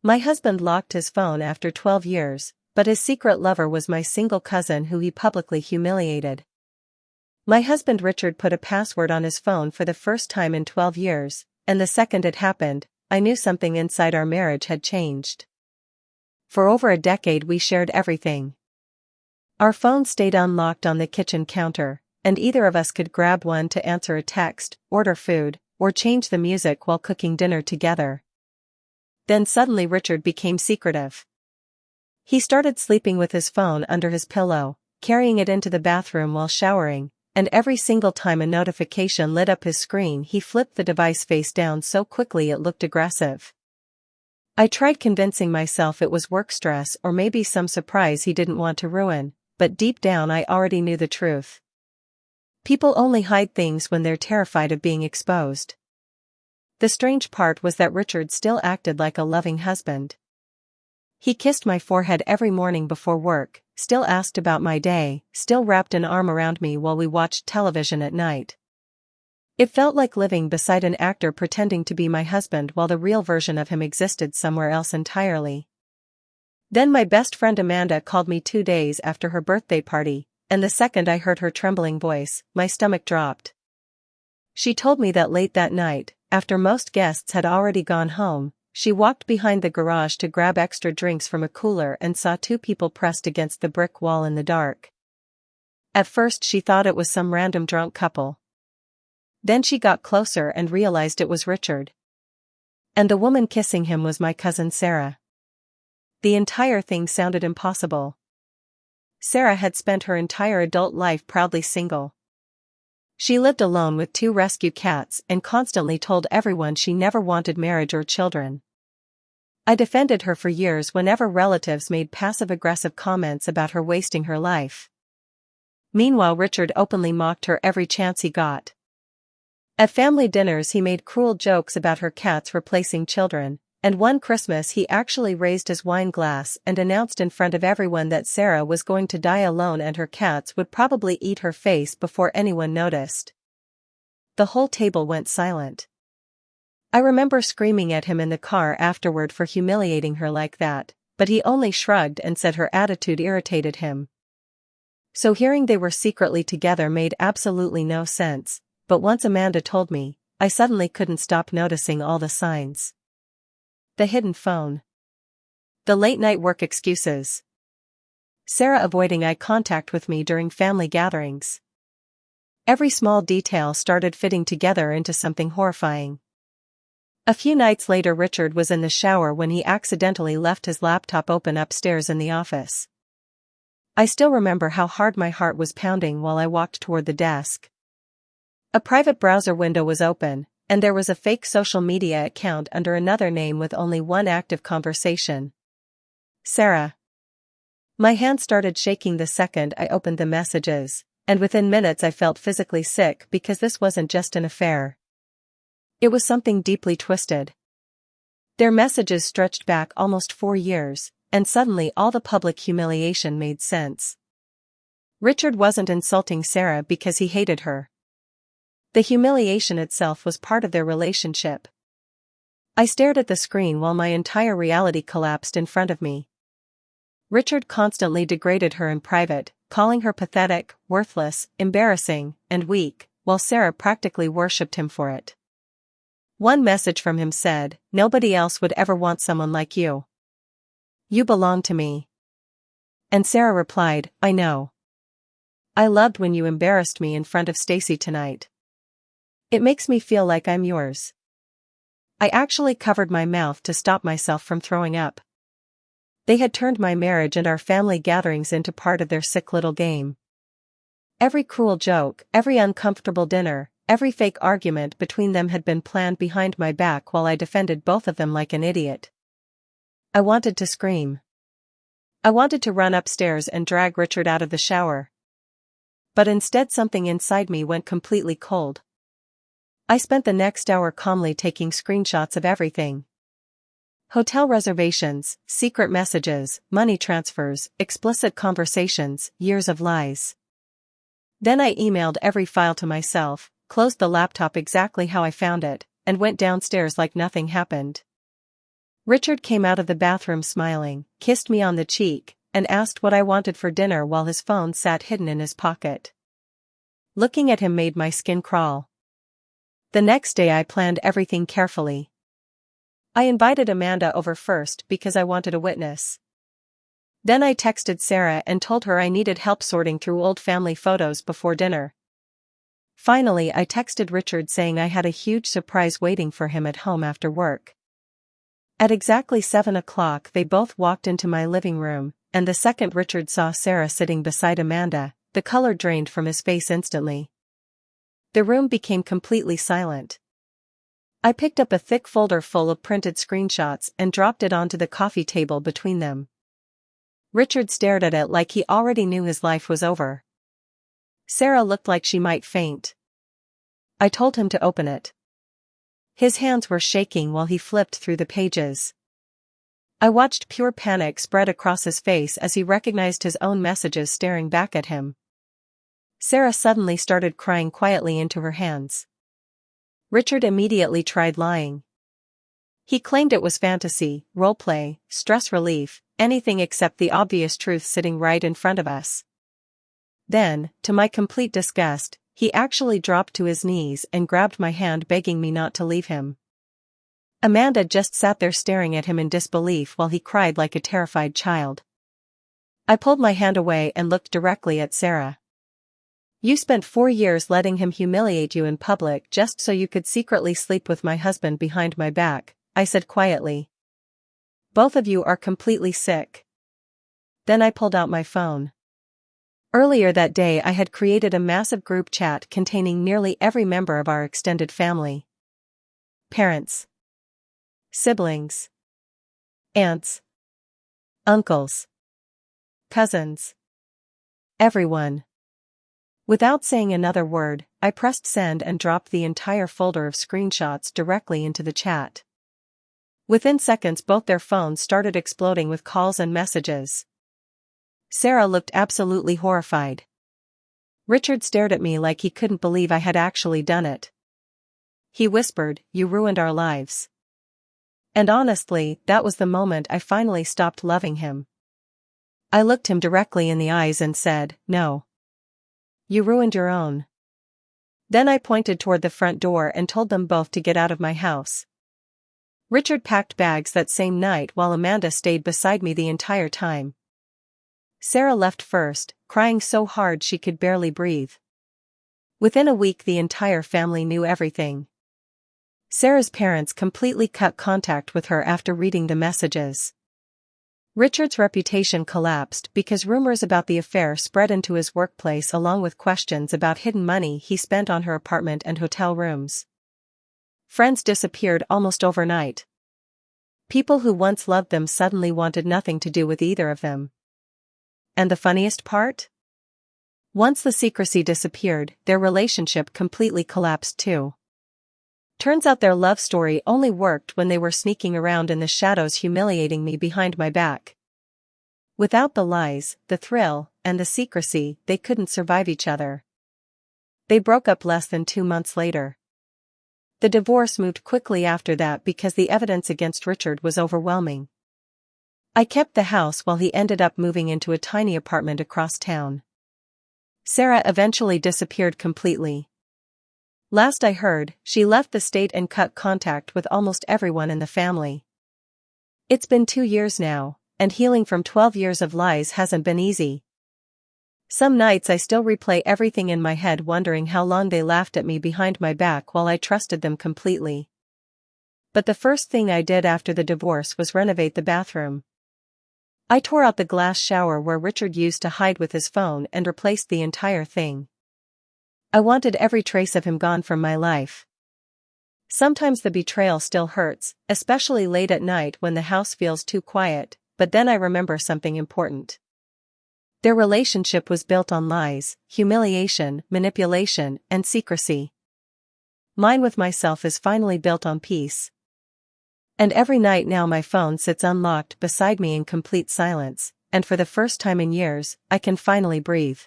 My husband locked his phone after 12 years, but his secret lover was my single cousin who he publicly humiliated. My husband Richard put a password on his phone for the first time in 12 years, and the second it happened, I knew something inside our marriage had changed. For over a decade we shared everything. Our phones stayed unlocked on the kitchen counter, and either of us could grab one to answer a text, order food, or change the music while cooking dinner together. Then suddenly Richard became secretive. He started sleeping with his phone under his pillow, carrying it into the bathroom while showering, and every single time a notification lit up his screen he flipped the device face down so quickly it looked aggressive. I tried convincing myself it was work stress or maybe some surprise he didn't want to ruin, but deep down I already knew the truth. People only hide things when they're terrified of being exposed. The strange part was that Richard still acted like a loving husband. He kissed my forehead every morning before work, still asked about my day, still wrapped an arm around me while we watched television at night. It felt like living beside an actor pretending to be my husband while the real version of him existed somewhere else entirely. Then my best friend Amanda called me 2 days after her birthday party, and the second I heard her trembling voice, my stomach dropped. She told me that late that night, after most guests had already gone home, she walked behind the garage to grab extra drinks from a cooler and saw 2 people pressed against the brick wall in the dark. At first she thought it was some random drunk couple. Then she got closer and realized it was Richard. And the woman kissing him was my cousin Sarah. The entire thing sounded impossible. Sarah had spent her entire adult life proudly single. She lived alone with 2 rescue cats and constantly told everyone she never wanted marriage or children. I defended her for years whenever relatives made passive-aggressive comments about her wasting her life. Meanwhile Richard openly mocked her every chance he got. At family dinners he made cruel jokes about her cats replacing children, and one Christmas he actually raised his wine glass and announced in front of everyone that Sarah was going to die alone and her cats would probably eat her face before anyone noticed. The whole table went silent. I remember screaming at him in the car afterward for humiliating her like that, but he only shrugged and said her attitude irritated him. So hearing they were secretly together made absolutely no sense, but once Amanda told me, I suddenly couldn't stop noticing all the signs. The hidden phone. The late-night work excuses. Sarah avoiding eye contact with me during family gatherings. Every small detail started fitting together into something horrifying. A few nights later Richard was in the shower when he accidentally left his laptop open upstairs in the office. I still remember how hard my heart was pounding while I walked toward the desk. A private browser window was open, and there was a fake social media account under another name with only one active conversation. Sarah. My hand started shaking the second I opened the messages, and within minutes I felt physically sick because this wasn't just an affair. It was something deeply twisted. Their messages stretched back almost 4 years, and suddenly all the public humiliation made sense. Richard wasn't insulting Sarah because he hated her. The humiliation itself was part of their relationship. I stared at the screen while my entire reality collapsed in front of me. Richard constantly degraded her in private, calling her pathetic, worthless, embarrassing, and weak, while Sarah practically worshipped him for it. One message from him said, "Nobody else would ever want someone like you. You belong to me." And Sarah replied, "I know. I loved when you embarrassed me in front of Stacy tonight. It makes me feel like I'm yours." I actually covered my mouth to stop myself from throwing up. They had turned my marriage and our family gatherings into part of their sick little game. Every cruel joke, every uncomfortable dinner, every fake argument between them had been planned behind my back while I defended both of them like an idiot. I wanted to scream. I wanted to run upstairs and drag Richard out of the shower. But instead something inside me went completely cold. I spent the next hour calmly taking screenshots of everything. Hotel reservations, secret messages, money transfers, explicit conversations, years of lies. Then I emailed every file to myself, closed the laptop exactly how I found it, and went downstairs like nothing happened. Richard came out of the bathroom smiling, kissed me on the cheek, and asked what I wanted for dinner while his phone sat hidden in his pocket. Looking at him made my skin crawl. The next day I planned everything carefully. I invited Amanda over first because I wanted a witness. Then I texted Sarah and told her I needed help sorting through old family photos before dinner. Finally, I texted Richard saying I had a huge surprise waiting for him at home after work. At exactly 7 o'clock they both walked into my living room, and the second Richard saw Sarah sitting beside Amanda, the color drained from his face instantly. The room became completely silent. I picked up a thick folder full of printed screenshots and dropped it onto the coffee table between them. Richard stared at it like he already knew his life was over. Sarah looked like she might faint. I told him to open it. His hands were shaking while he flipped through the pages. I watched pure panic spread across his face as he recognized his own messages staring back at him. Sarah suddenly started crying quietly into her hands. Richard immediately tried lying. He claimed it was fantasy, roleplay, stress relief, anything except the obvious truth sitting right in front of us. Then, to my complete disgust, he actually dropped to his knees and grabbed my hand begging me not to leave him. Amanda just sat there staring at him in disbelief while he cried like a terrified child. I pulled my hand away and looked directly at Sarah. "You spent 4 years letting him humiliate you in public just so you could secretly sleep with my husband behind my back," I said quietly. "Both of you are completely sick." Then I pulled out my phone. Earlier that day I had created a massive group chat containing nearly every member of our extended family. Parents, siblings, aunts, uncles, cousins. Everyone. Without saying another word, I pressed send and dropped the entire folder of screenshots directly into the chat. Within seconds both their phones started exploding with calls and messages. Sarah looked absolutely horrified. Richard stared at me like he couldn't believe I had actually done it. He whispered, "You ruined our lives." And honestly, that was the moment I finally stopped loving him. I looked him directly in the eyes and said, "No. You ruined your own." Then I pointed toward the front door and told them both to get out of my house. Richard packed bags that same night while Amanda stayed beside me the entire time. Sarah left first, crying so hard she could barely breathe. Within a week the entire family knew everything. Sarah's parents completely cut contact with her after reading the messages. Richard's reputation collapsed because rumors about the affair spread into his workplace along with questions about hidden money he spent on her apartment and hotel rooms. Friends disappeared almost overnight. People who once loved them suddenly wanted nothing to do with either of them. And the funniest part? Once the secrecy disappeared, their relationship completely collapsed too. Turns out their love story only worked when they were sneaking around in the shadows humiliating me behind my back. Without the lies, the thrill, and the secrecy, they couldn't survive each other. They broke up less than 2 months later. The divorce moved quickly after that because the evidence against Richard was overwhelming. I kept the house while he ended up moving into a tiny apartment across town. Sarah eventually disappeared completely. Last I heard, she left the state and cut contact with almost everyone in the family. It's been 2 years now, and healing from 12 years of lies hasn't been easy. Some nights I still replay everything in my head wondering how long they laughed at me behind my back while I trusted them completely. But the first thing I did after the divorce was renovate the bathroom. I tore out the glass shower where Richard used to hide with his phone and replaced the entire thing. I wanted every trace of him gone from my life. Sometimes the betrayal still hurts, especially late at night when the house feels too quiet, but then I remember something important. Their relationship was built on lies, humiliation, manipulation, and secrecy. Mine with myself is finally built on peace. And every night now my phone sits unlocked beside me in complete silence, and for the first time in years, I can finally breathe.